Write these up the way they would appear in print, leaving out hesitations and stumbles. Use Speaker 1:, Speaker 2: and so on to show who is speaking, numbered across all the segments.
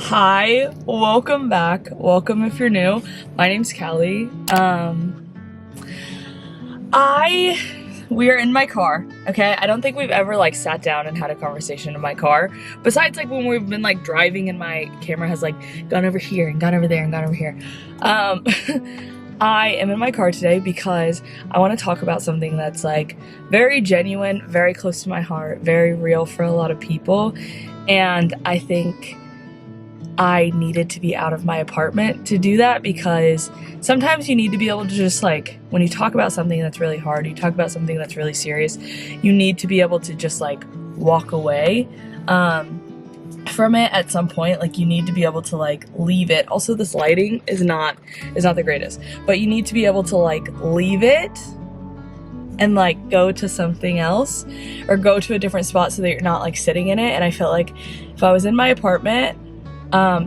Speaker 1: Hi, welcome back. Welcome if you're new. My name's Callie. We are in my car, okay? I don't think we've ever like sat down and had a conversation in my car. Besides like when we've been like driving and my camera has like gone over here and gone over there and gone over here. I am in my car today because I want to talk about something that's like very genuine, very close to my heart, very real for a lot of people. And I think I needed to be out of my apartment to do that, because sometimes you need to be able to just like, when you talk about something that's really hard, you talk about something that's really serious, you need to be able to just like walk away from it at some point. Like you need to be able to like leave it. Also, this lighting is not the greatest, but you need to be able to like leave it and like go to something else or go to a different spot so that you're not like sitting in it. And I felt like if I was in my apartment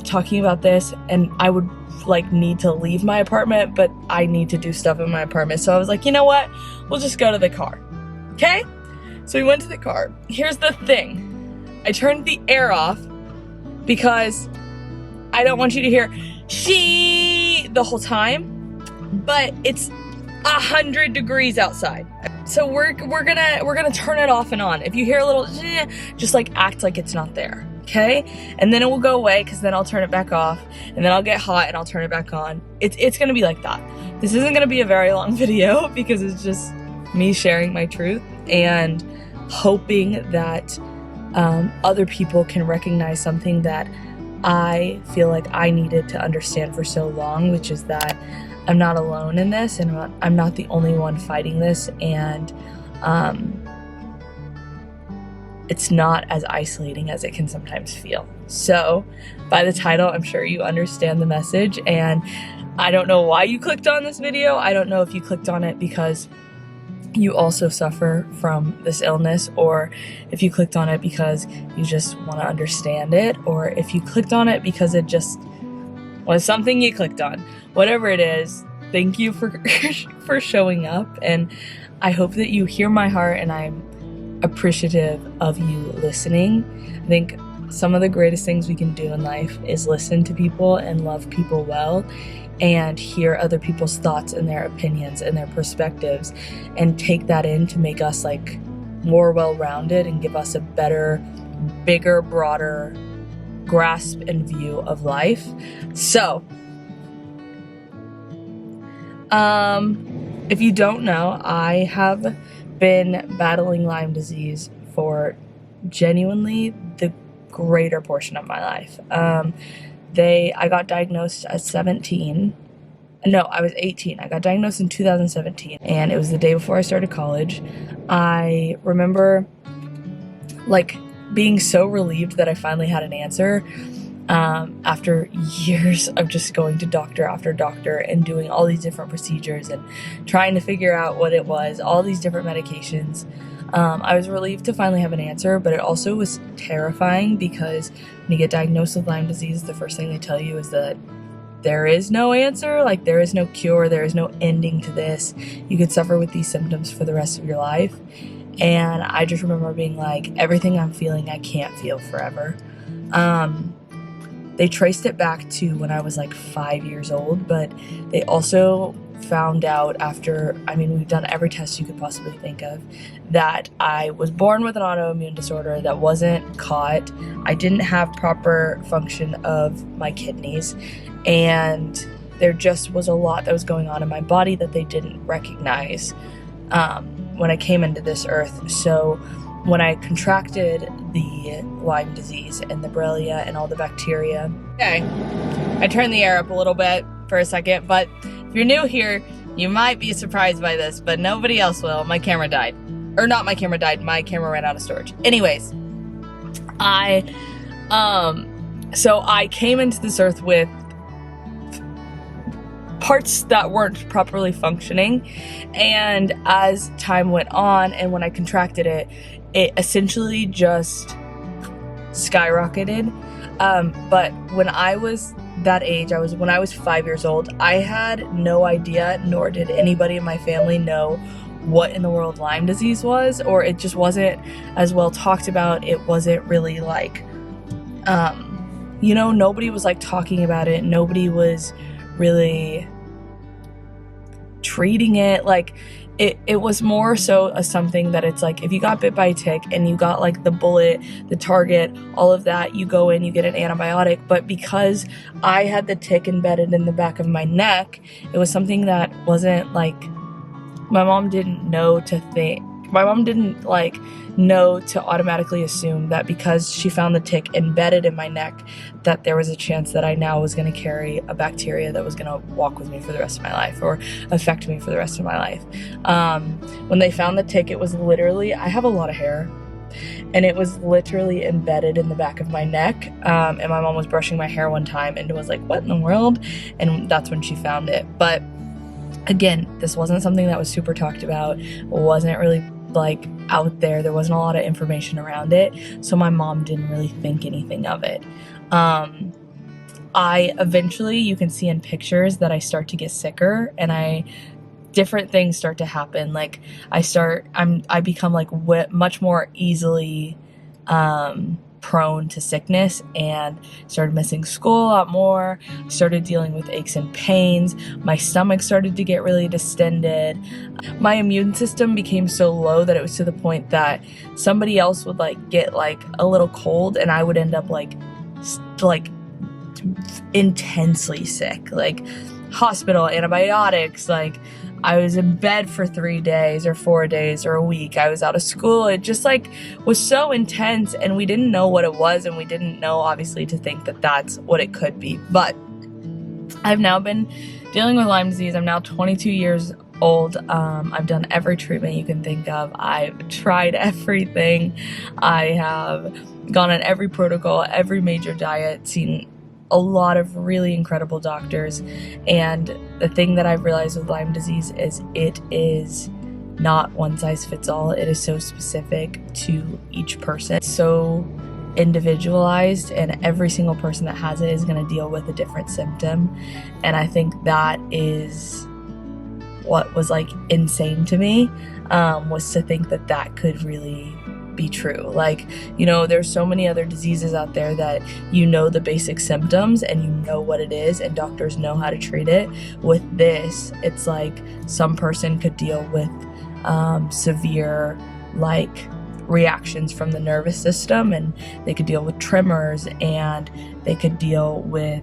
Speaker 1: talking about this, and I would like need to leave my apartment, but I need to do stuff in my apartment. So I was like, you know what? We'll just go to the car. Okay? So we went to the car. Here's the thing. I turned the air off because I don't want you to hear she the whole time, but it's 100 degrees outside. So we're gonna turn it off and on. If you hear a little just like act like it's not there. Okay, and then it will go away, because then I'll turn it back off, and then I'll get hot and I'll turn it back on. It's gonna be like that. This isn't gonna be a very long video because it's just me sharing my truth and hoping that other people can recognize something that I feel like I needed to understand for so long, which is that I'm not alone in this, and I'm not the only one fighting this, and it's not as isolating as it can sometimes feel. So by the title, I'm sure you understand the message, and I don't know why you clicked on this video. I don't know if you clicked on it because you also suffer from this illness, or if you clicked on it because you just want to understand it, or if you clicked on it because it just was something you clicked on. Whatever it is, thank you for showing up, and I hope that you hear my heart, and I'm appreciative of you listening. I think some of the greatest things we can do in life is listen to people and love people well, and hear other people's thoughts and their opinions and their perspectives, and take that in to make us like more well-rounded and give us a better, bigger, broader grasp and view of life. So if you don't know, I have been battling Lyme disease for genuinely the greater portion of my life. I got diagnosed at 17. No, I was 18. I got diagnosed in 2017, and it was the day before I started college. I remember like being so relieved that I finally had an answer. After years of just going to doctor after doctor and doing all these different procedures and trying to figure out what it was, all these different medications, I was relieved to finally have an answer, but it also was terrifying because when you get diagnosed with Lyme disease, the first thing they tell you is that there is no answer, like there is no cure, there is no ending to this. You could suffer with these symptoms for the rest of your life. And I just remember being like, everything I'm feeling, I can't feel forever. They traced it back to when I was like 5 years old, but they also found out after, we've done every test you could possibly think of, that I was born with an autoimmune disorder that wasn't caught. I didn't have proper function of my kidneys, and there just was a lot that was going on in my body that they didn't recognize when I came into this earth. So when I contracted the Lyme disease and the Borrelia and all the bacteria. Okay, I turned the air up a little bit for a second, but if you're new here, you might be surprised by this, but nobody else will. My camera died. Or not my camera died, my camera ran out of storage. Anyways, so I came into this earth with parts that weren't properly functioning, and as time went on and when I contracted it, it essentially just skyrocketed. But when I was that age, when I was 5 years old, I had no idea, nor did anybody in my family know what in the world Lyme disease was, or it just wasn't as well talked about. It wasn't really like you know, nobody was like talking about it. Nobody was really treating it. Like it was more so a something that it's like, if you got bit by a tick and you got like the bullet, the target, all of that, you go in, you get an antibiotic. But because I had the tick embedded in the back of my neck, it was something that wasn't like, my mom didn't know to automatically assume that because she found the tick embedded in my neck, that there was a chance that I now was going to carry a bacteria that was going to walk with me for the rest of my life or affect me for the rest of my life. When they found the tick, it was literally, I have a lot of hair, and it was literally embedded in the back of my neck. And my mom was brushing my hair one time and was like, what in the world? And that's when she found it. But again, this wasn't something that was super talked about. It wasn't really like out there. There wasn't a lot of information around it. So my mom didn't really think anything of it. I eventually, you can see in pictures that I start to get sicker, and different things start to happen. Like I become like much more easily, prone to sickness, and started missing school a lot more, started dealing with aches and pains, my stomach started to get really distended, my immune system became so low that it was to the point that somebody else would like get like a little cold and I would end up like intensely sick, like hospital, antibiotics, like I was in bed for 3 days or 4 days or a week. I was out of school. It just like was so intense, and we didn't know what it was, and we didn't know obviously to think that that's what it could be. But I've now been dealing with Lyme disease. I'm now 22 years old. I've done every treatment you can think of. I've tried everything. I have gone on every protocol, every major diet, seen a lot of really incredible doctors. And the thing that I've realized with Lyme disease is it is not one size fits all. It is so specific to each person. It's so individualized, and every single person that has it is going to deal with a different symptom. And I think that is what was like insane to me, was to think that that could really be true. Like, you know, there's so many other diseases out there that you know the basic symptoms and you know what it is, and doctors know how to treat it. With this, it's like some person could deal with severe like reactions from the nervous system, and they could deal with tremors, and they could deal with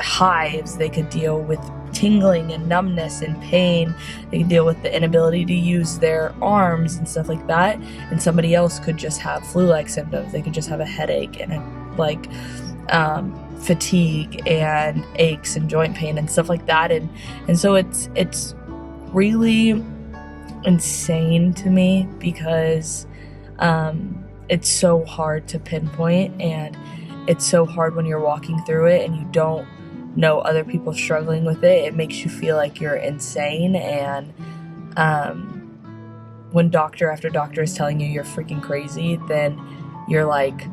Speaker 1: hives, they could deal with tingling and numbness and pain, they could deal with the inability to use their arms and stuff like that. And somebody else could just have flu-like symptoms. They could just have a headache and fatigue and aches and joint pain and stuff like that. And so it's really insane to me, because it's so hard to pinpoint, and it's so hard when you're walking through it and you don't know other people struggling with it. It makes you feel like you're insane. And when doctor after doctor is telling you you're freaking crazy, then you're like,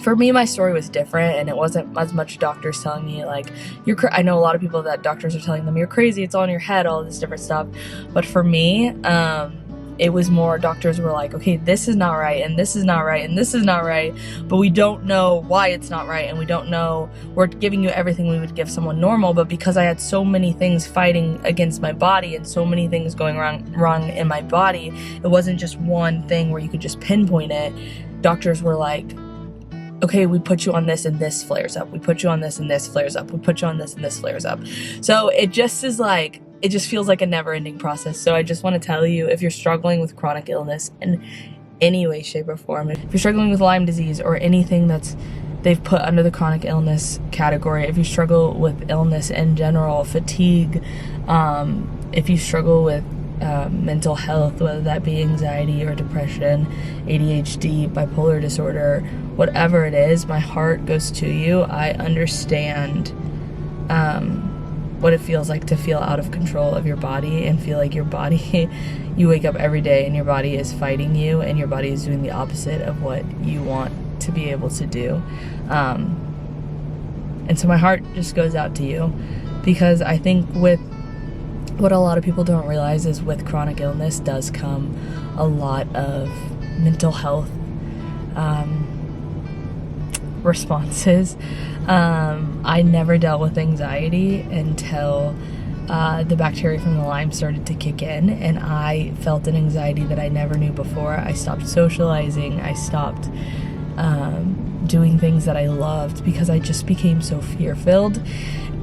Speaker 1: for me, my story was different, and it wasn't as much doctors telling me like I know a lot of people that doctors are telling them you're crazy, it's all in your head, all this different stuff. But for me, it was more doctors were like, okay, this is not right, and this is not right, and this is not right, but we don't know why it's not right, and we don't know, we're giving you everything we would give someone normal. But because I had so many things fighting against my body and so many things going wrong in my body, it wasn't just one thing where you could just pinpoint it. Doctors were like, okay, we put you on this and this flares up, we put you on this and this flares up, we put you on this and this flares up. So it just is like, it just feels like a never-ending process. So I just want to tell you, if you're struggling with chronic illness in any way, shape, or form, if you're struggling with Lyme disease or anything that's they've put under the chronic illness category, if you struggle with illness in general, fatigue, if you struggle with mental health, whether that be anxiety or depression, ADHD, bipolar disorder, whatever it is, my heart goes to you. I understand what it feels like to feel out of control of your body and feel like your body, you wake up every day and your body is fighting you, and your body is doing the opposite of what you want to be able to do. And so my heart just goes out to you, because I think with what a lot of people don't realize is with chronic illness does come a lot of mental health responses. I never dealt with anxiety until the bacteria from the Lyme started to kick in, and I felt an anxiety that I never knew before. I stopped socializing. I stopped doing things that I loved because I just became so fear-filled.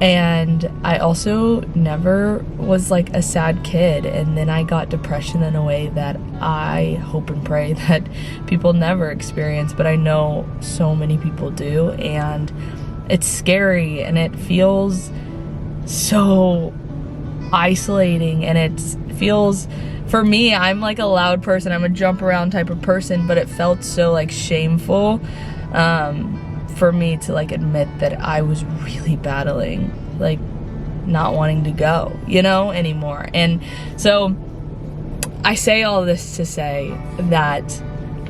Speaker 1: And I also never was like a sad kid, and then I got depression in a way that I hope and pray that people never experience, but I know so many people do, and it's scary, and it feels so isolating, and it feels, for me, I'm like a loud person, I'm a jump around type of person, but it felt so like shameful for me to like admit that I was really battling, like not wanting to go, you know, anymore. And so I say all this to say that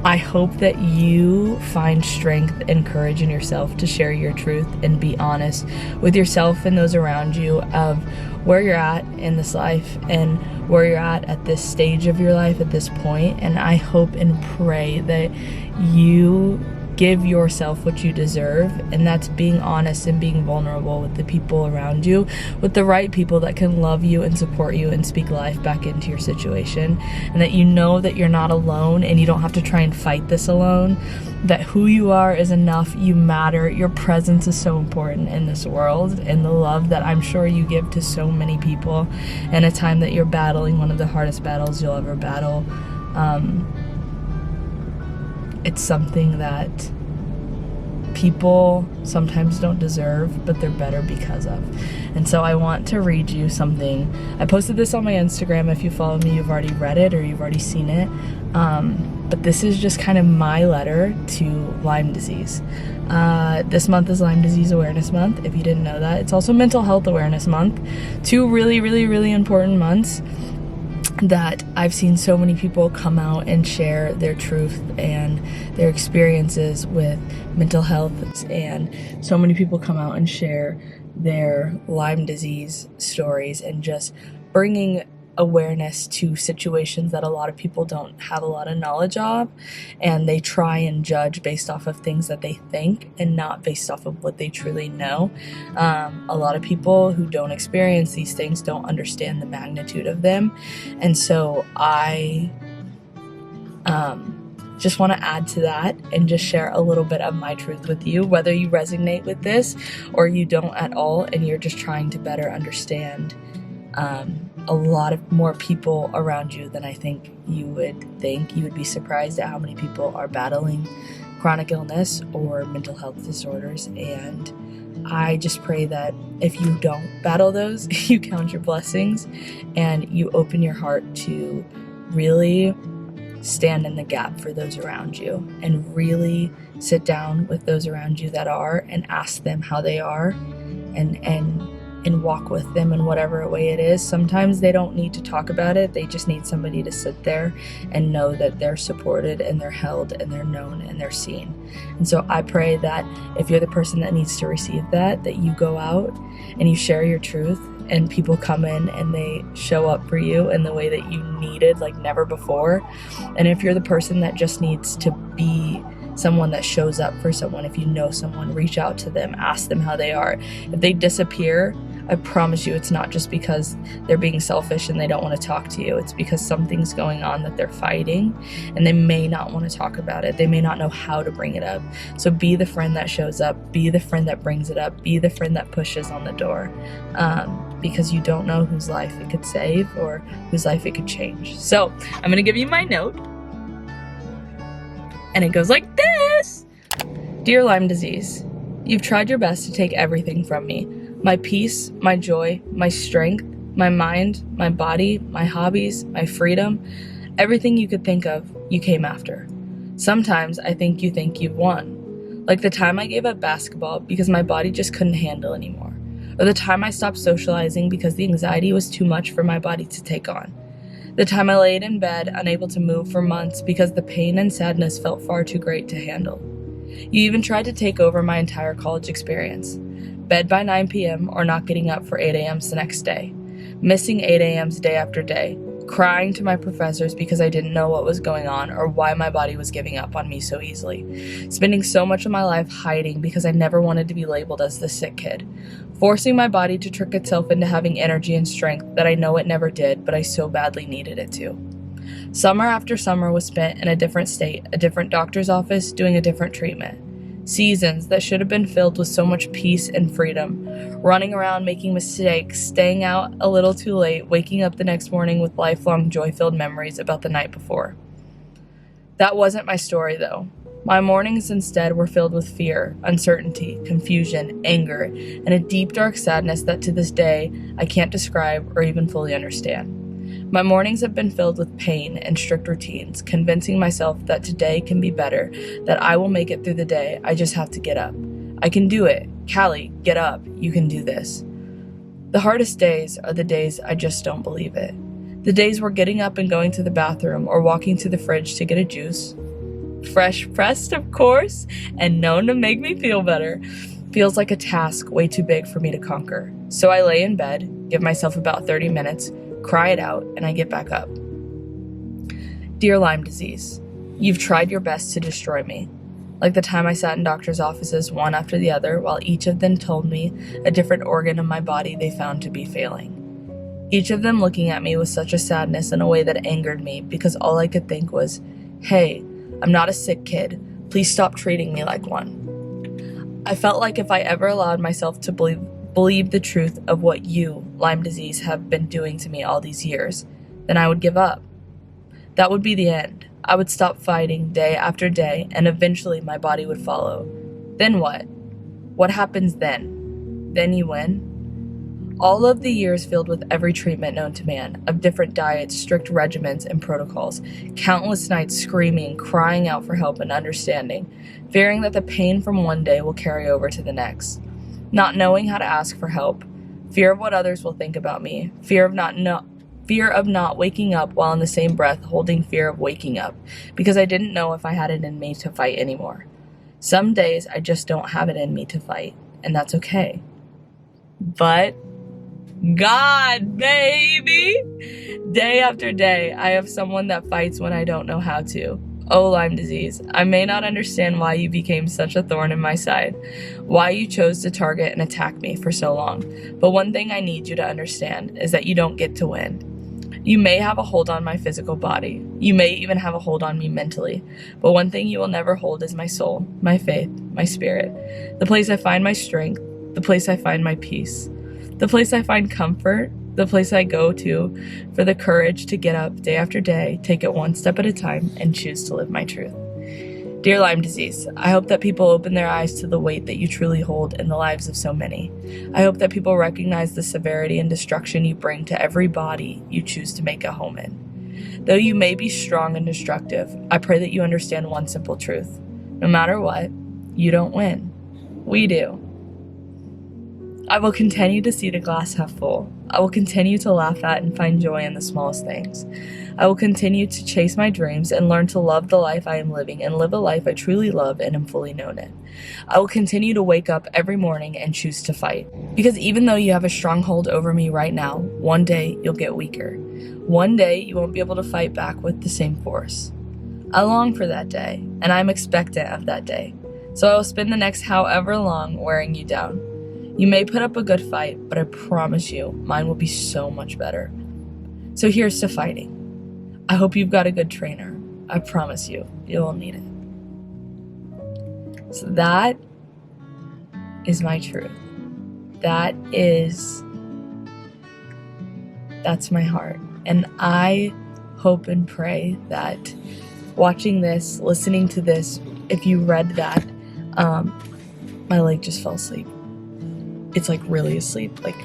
Speaker 1: I hope that you find strength and courage in yourself to share your truth and be honest with yourself and those around you of where you're at in this life and where you're at this stage of your life at this point. And I hope and pray that you give yourself what you deserve, and that's being honest and being vulnerable with the people around you, with the right people that can love you and support you and speak life back into your situation, and that you know that you're not alone and you don't have to try and fight this alone, that who you are is enough, you matter, your presence is so important in this world, and the love that I'm sure you give to so many people in a time that you're battling one of the hardest battles you'll ever battle. It's something that people sometimes don't deserve, but they're better because of. And so I want to read you something. I posted this on my Instagram. If you follow me, you've already read it or you've already seen it. But this is just kind of my letter to Lyme disease. This month is Lyme Disease Awareness Month, if you didn't know that. It's also Mental Health Awareness Month. Two really, really, really important months that I've seen so many people come out and share their truth and their experiences with mental health, and so many people come out and share their Lyme disease stories and just bringing awareness to situations that a lot of people don't have a lot of knowledge of, and they try and judge based off of things that they think and not based off of what they truly know. A lot of people who don't experience these things don't understand the magnitude of them, and so I just want to add to that and just share a little bit of my truth with you, whether you resonate with this or you don't at all, and you're just trying to better understand a lot of more people around you than I think you would think. You would be surprised at how many people are battling chronic illness or mental health disorders, and I just pray that if you don't battle those, you count your blessings and you open your heart to really stand in the gap for those around you, and really sit down with those around you that are and ask them how they are, and walk with them in whatever way it is. Sometimes they don't need to talk about it. They just need somebody to sit there and know that they're supported and they're held and they're known and they're seen. And so I pray that if you're the person that needs to receive that you go out and you share your truth, and people come in and they show up for you in the way that you needed like never before. And if you're the person that just needs to be someone that shows up for someone, if you know someone, reach out to them, ask them how they are. If they disappear, I promise you it's not just because they're being selfish and they don't want to talk to you. It's because something's going on that they're fighting, and they may not want to talk about it. They may not know how to bring it up. So be the friend that shows up, be the friend that brings it up, be the friend that pushes on the door, because you don't know whose life it could save or whose life it could change. So I'm going to give you my note, and it goes like this. Dear Lyme disease, you've tried your best to take everything from me. My peace, my joy, my strength, my mind, my body, my hobbies, my freedom, everything you could think of, you came after. Sometimes I think you think you've won. Like the time I gave up basketball because my body just couldn't handle anymore. Or the time I stopped socializing because the anxiety was too much for my body to take on. The time I laid in bed, unable to move for months because the pain and sadness felt far too great to handle. You even tried to take over my entire college experience. Bed by 9 p.m. or not getting up for 8 a.m. the next day. Missing 8 a.m.s day after day. crying to my professors because I didn't know what was going on or why my body was giving up on me so easily, spending so much of my life hiding because I never wanted to be labeled as the sick kid, forcing my body to trick itself into having energy and strength that I know it never did, but I so badly needed it to. Summer after summer was spent in a different state, a different doctor's office, doing a different treatment. Seasons that should have been filled with so much peace and freedom, running around making mistakes, staying out a little too late, waking up the next morning with lifelong joy-filled memories about the night before. That wasn't my story, though. My mornings instead were filled with fear, uncertainty, confusion, anger, and a deep, dark sadness that to this day I can't describe or even fully understand. My mornings have been filled with pain and strict routines, convincing myself that today can be better, that I will make it through the day, I just have to get up. I can do it. Callie, get up. You can do this. The hardest days are the days I just don't believe it. The days where getting up and going to the bathroom or walking to the fridge to get a juice, fresh pressed of course, and known to make me feel better, feels like a task way too big for me to conquer. So I lay in bed, give myself about 30 minutes, cry it out, and I get back up. Dear Lyme disease, you've tried your best to destroy me. Like the time I sat in doctors' offices one after the other while each of them told me a different organ in my body they found to be failing. Each of them looking at me with such a sadness in a way that angered me because all I could think was, hey, I'm not a sick kid. Please stop treating me like one. I felt like if I ever allowed myself to believe the truth of what you, Lyme disease, have been doing to me all these years, then I would give up. That would be the end. I would stop fighting day after day, and eventually my body would follow. Then what? What happens then? Then you win? All of the years filled with every treatment known to man, of different diets, strict regimens, and protocols, countless nights screaming, crying out for help and understanding, fearing that the pain from one day will carry over to the next. Not knowing how to ask for help, fear of what others will think about me, fear of not waking up while in the same breath holding fear of waking up, because I didn't know if I had it in me to fight anymore. Some days I just don't have it in me to fight, and that's okay. But God, baby! Day after day, I have someone that fights when I don't know how to. Oh, Lyme disease, I may not understand why you became such a thorn in my side, why you chose to target and attack me for so long, but one thing I need you to understand is that you don't get to win. You may have a hold on my physical body. You may even have a hold on me mentally, but one thing you will never hold is my soul, my faith, my spirit, the place I find my strength, the place I find my peace, the place I find comfort, the place I go to for the courage to get up day after day, take it one step at a time, and choose to live my truth. Dear Lyme disease, I hope that people open their eyes to the weight that you truly hold in the lives of so many. I hope that people recognize the severity and destruction you bring to every body you choose to make a home in. Though you may be strong and destructive, I pray that you understand one simple truth. No matter what, you don't win. We do. I will continue to see the glass half full. I will continue to laugh at and find joy in the smallest things. I will continue to chase my dreams and learn to love the life I am living and live a life I truly love and am fully known in. I will continue to wake up every morning and choose to fight. Because even though you have a stronghold over me right now, one day you'll get weaker. One day you won't be able to fight back with the same force. I long for that day, and I'm expectant of that day. So I will spend the next however long wearing you down. You may put up a good fight, but I promise you, mine will be so much better. So here's to fighting. I hope you've got a good trainer. I promise you, you'll need it. So that is my truth. That's my heart. And I hope and pray that watching this, listening to this, if you read that, my leg just fell asleep. It's like really asleep, like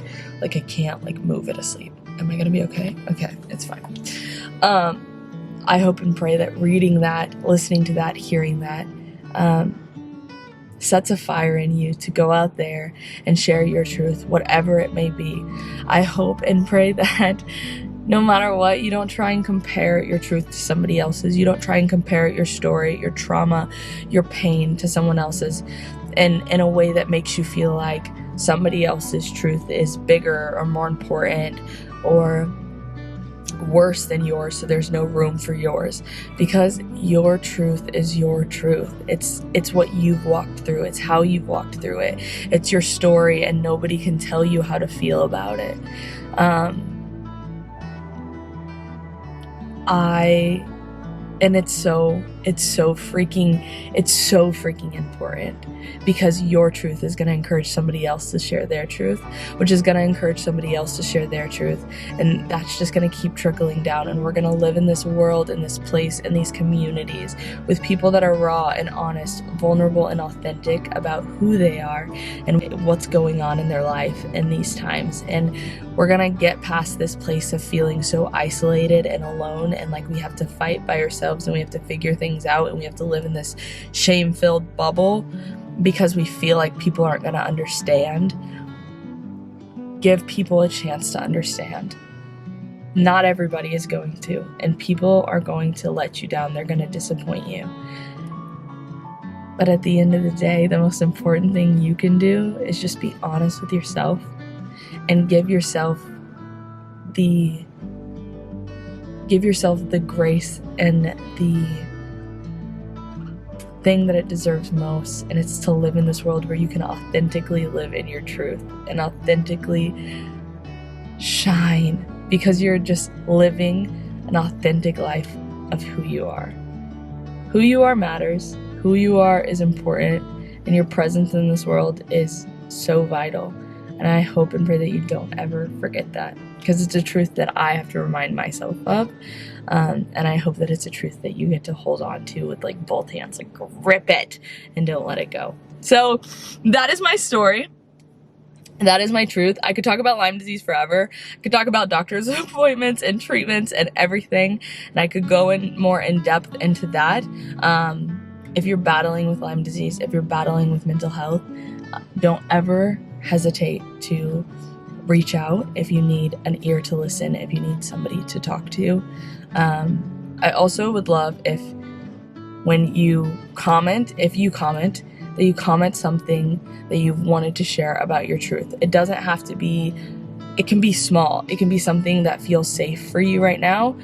Speaker 1: I can't like move it asleep. Am I gonna be okay? Okay, it's fine. I hope and pray that reading that, listening to that, hearing that, sets a fire in you to go out there and share your truth, whatever it may be. I hope and pray that no matter what, you don't try and compare your truth to somebody else's. You don't try and compare your story, your trauma, your pain to someone else's in a way that makes you feel like somebody else's truth is bigger or more important or worse than yours, so there's no room for yours, because your truth is your truth. It's what you've walked through. It's how you've walked through it. It's your story, and nobody can tell you how to feel about it. And it's so freaking important, because your truth is going to encourage somebody else to share their truth, which is going to encourage somebody else to share their truth. And that's just going to keep trickling down. And we're going to live in this world, in this place, in these communities with people that are raw and honest, vulnerable and authentic about who they are and what's going on in their life in these times. And we're going to get past this place of feeling so isolated and alone, and like we have to fight by ourselves, and we have to figure things out, and we have to live in this shame-filled bubble because we feel like people aren't going to understand. Give people a chance to understand. Not everybody is going to, and people are going to let you down. They're going to disappoint you. But at the end of the day, the most important thing you can do is just be honest with yourself and give yourself the grace and the thing that it deserves most, and it's to live in this world where you can authentically live in your truth and authentically shine, because you're just living an authentic life of who you are. Who you are matters. Who you are is important, and your presence in this world is so vital. And I hope and pray that you don't ever forget that, because it's a truth that I have to remind myself of. And I hope that it's a truth that you get to hold on to with like both hands, like grip it and don't let it go. So that is my story. That is my truth. I could talk about Lyme disease forever. I could talk about doctor's appointments and treatments and everything. And I could go in more in depth into that. If you're battling with Lyme disease, if you're battling with mental health, don't ever hesitate to reach out if you need an ear to listen, if you need somebody to talk to. I also would love if when you comment, that you comment something that you've wanted to share about your truth. It doesn't have to be, it can be small. It can be something that feels safe for you right now,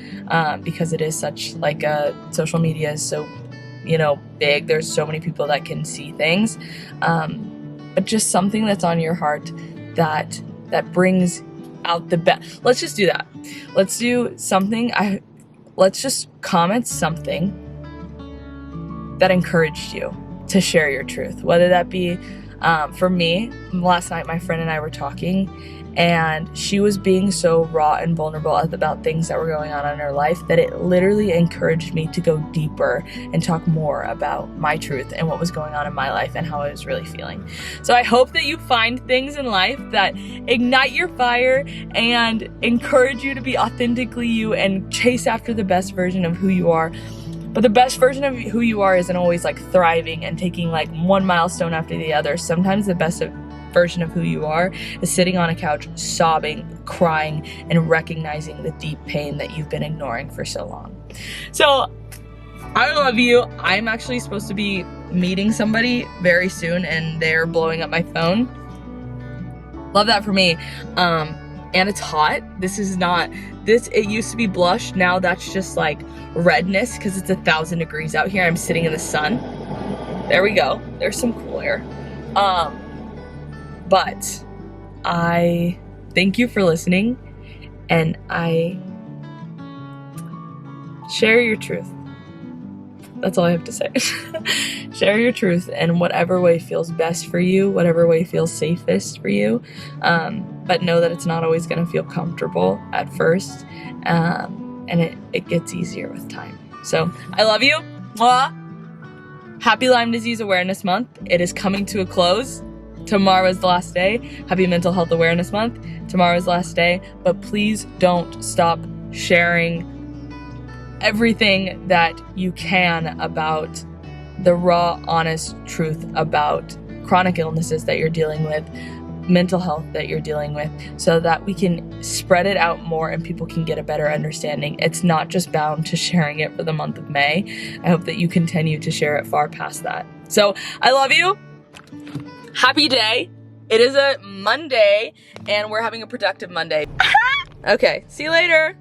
Speaker 1: because it is such like social media is so, big. There's so many people that can see things. But just something that's on your heart that brings out the best. Let's just do that. Let's do something. Let's just comment something that encouraged you to share your truth. Whether that be, for me, last night my friend and I were talking, and she was being so raw and vulnerable about things that were going on in her life that it literally encouraged me to go deeper and talk more about my truth and what was going on in my life and how I was really feeling. So I hope that you find things in life that ignite your fire and encourage you to be authentically you and chase after the best version of who you are. But the best version of who you are isn't always like thriving and taking like one milestone after the other. Sometimes the best version of who you are is sitting on a couch, sobbing, crying, and recognizing the deep pain that you've been ignoring for so long. So I love you. I'm actually supposed to be meeting somebody very soon, and they're blowing up my phone. Love that for me. And it's hot. It used to be blush. Now that's just like redness because it's 1,000 degrees out here. I'm sitting in the sun. There we go. There's some cool air. But I thank you for listening, and I share your truth. That's all I have to say. Share your truth in whatever way feels best for you, whatever way feels safest for you. But know that it's not always going to feel comfortable at first. And it gets easier with time. So I love you. Mwah. Happy Lyme Disease Awareness Month. It is coming to a close. Tomorrow is the last day. Happy Mental Health Awareness Month. Tomorrow is the last day. But please don't stop sharing everything that you can about the raw, honest truth about chronic illnesses that you're dealing with, mental health that you're dealing with, so that we can spread it out more and people can get a better understanding. It's not just bound to sharing it for the month of May. I hope that you continue to share it far past that. So I love you. Happy day. It is a Monday, and we're having a productive Monday. Okay, see you later.